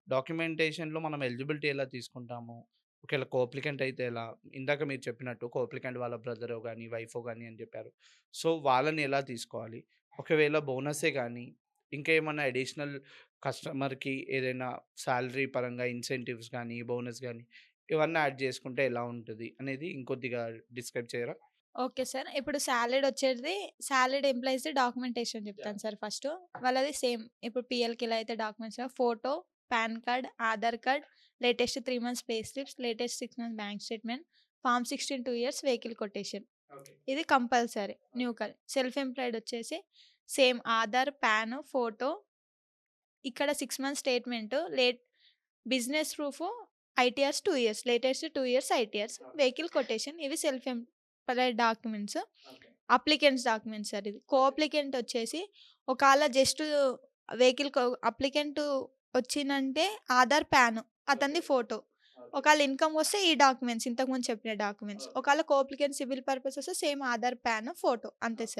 డాక్యుమెంటేషన్‌లో మనం ఎలిజిబిలిటీ ఎలా తీసుకుంటాము? ఒకవేళ అప్లికెంట్ అయితే ఎలా? ఇందాక మీరు చెప్పినట్టు అప్లికెంట్ వాళ్ళ బ్రదరో గాని, వైఫో గాని అని చెప్పారు. సో, వాళ్ళని ఎలా తీసుకోవాలి? ఒకవేళ బోనసే గాని, ఇంకా ఏమన్నా అడిషనల్ కస్టమర్‌కి ఏదైనా సాలరీ పరంగా ఇన్సెంటివ్స్ గాని, బోనస్ గాని ఇవన్నీ యాడ్ చేసుకుంటే ఎలా ఉంటది అనేది ఇంకొద్దిగా డిస్క్రైబ్ చేయరా? Okay sir. ఇప్పుడు సాలరీడ్ ఎంప్లాయీస్‌ది డాక్యుమెంటేషన్ యాహ్! చెప్తాను సార్ ఫస్టు. వాళ్ళది సేమ్ ఇప్పుడు పీఎల్‌కి ఎలా అయితే documents photo, PAN card, Aadhaar card, latest 3 months pay slips, latest 6 months bank statement, form 16 2 years vehicle quotation. Okay. ఇది compulsory new okay. Self employed వచ్చేసి సేమ్ ఆధార్, పాన్, ఫోటో, ఇక్కడ 6 months statement, business proof, ITRs 2 years, latest 2 years ITRs, okay. Vehicle quotation ఇవి self employed documents. Okay. Applicants documents sir ఇది. Okay. Applicant వచ్చేసి ఒకాళ just vehicle applicant వచ్చిందంటే Aadhaar, PAN okay. అతనిది photo. Okay. ఒకాళ income వస్తే ఈ డాక్యుమెంట్స్ ఇంతకుముందు చెప్పిన డాక్యుమెంట్స్. ఓకే. ఒకాళ అప్లికెంట్ సివిల్ పర్పస్ వస్తే సేమ్ ఆధార్, పాన్, ఫోటో అంతే ఓకే. సార్.